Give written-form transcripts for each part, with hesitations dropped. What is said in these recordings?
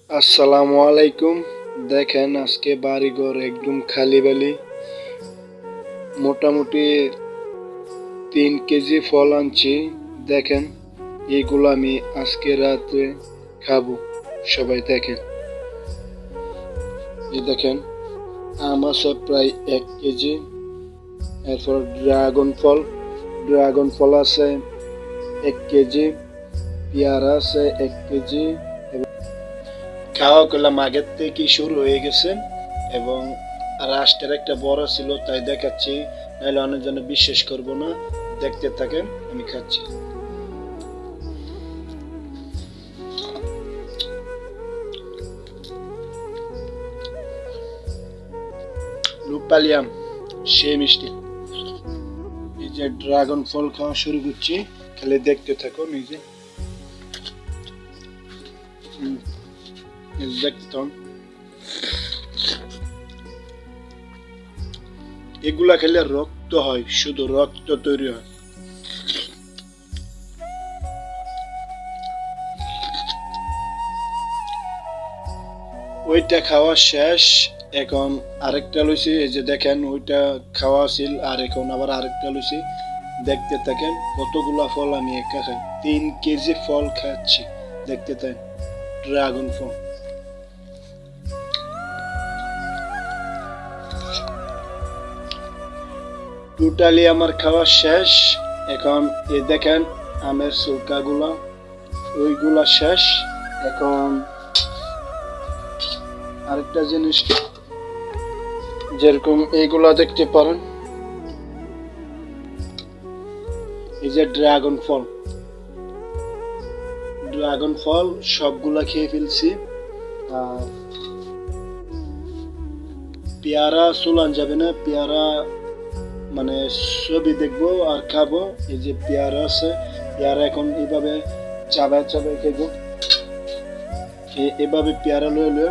আসসালামু আলাইকুম। দেখেন আজকে বাড়িঘর একদম খালি বালি। মোটামুটি 3 কেজি ফল আনছি। দেখেন এগুলো আমি আজকে রাতে খাবো। সবাই দেখেন, এই দেখেন আম আছে প্রায় 1 কেজি। এরপর ড্রাগন ফল আছে 1 কেজি। পেয়ারা আছে 1 কেজি। খাওয়া করলাম আগের থেকে শুরু হয়ে গেছে এবং রাষ্ট্রের একটা বড় ছিল তাই দেখাচ্ছি, নাহলে অনেকজন বিশ্বাস করবো না। দেখতে থাকেন, আমি খাচ্ছি। রূপালি আম সে মিষ্টি। এই যে ড্রাগন ফল খাওয়া শুরু করছি, খালি দেখতে থাকো। নিজে দেখতাম এগুলা খেলে রক্ত হয়, শুধু রক্ত তৈরি হয়। ওইটা খাওয়া শেষ, এখন আরেকটা লইছি। এই যে দেখেন ওইটা খাওয়া ছিল, আর এখন আবার আরেকটা লইছি। দেখতে থাকেন কতগুলা ফল আমি একা খাই। 3 কেজি ফল খাচ্ছি, দেখতে থাকেন। ড্রাগন ফল টোটালি আমার খাওয়া শেষ। এখন এই দেখেন আমের ছিলকাগুলা, ওইগুলা শেষ। এখন আরেকটা জিনিস, যেরকম এইগুলা দেখতে পারেন, এই যে ড্রাগন ফল সবগুলা খেয়ে ফেলছি। আর পেয়ারা চুলান যাবে না, পেয়ারা মানে ছবি দেখবো আর খাবো। এই যে পেয়ারা আছে, পেয়ারা এখন এইভাবে চাবায় খেবো। এভাবে পেয়ারা লয়ে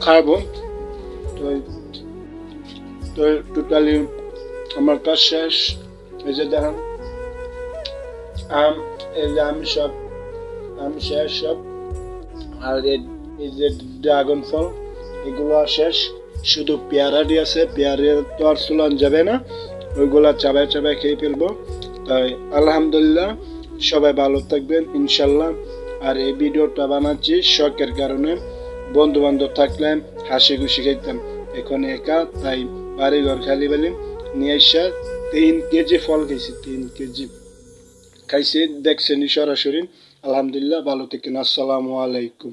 খাবো। তো তো টোটালি আমার কাজ শেষ। এই যে দেখেন আম, এই যে আম শেষ সব। আর এই যে ড্রাগন ফল এগুলো শেষ, শুধু পেয়ারা দিয়ে আছে। পেয়ারা তো আর চুলান যাবে না, ওইগুলা চাবায় খেয়ে ফেলবো। তাই আলহামদুলিল্লাহ, সবাই ভালো থাকবেন ইনশাল্লাহ। আর এই ভিডিওটা বানাচ্ছি শখের কারণে। বন্ধু বান্ধব থাকলে হাসি খুশি খাইতাম, এখন একা, তাই বাড়ি ঘর খালি বালি নিয়ে আসা 3 কেজি ফল খাইছি। 3 কেজি খাইছি, দেখছেন সরাসরি। আলহামদুলিল্লাহ, ভালো থাকেন। আসসালামু আলাইকুম।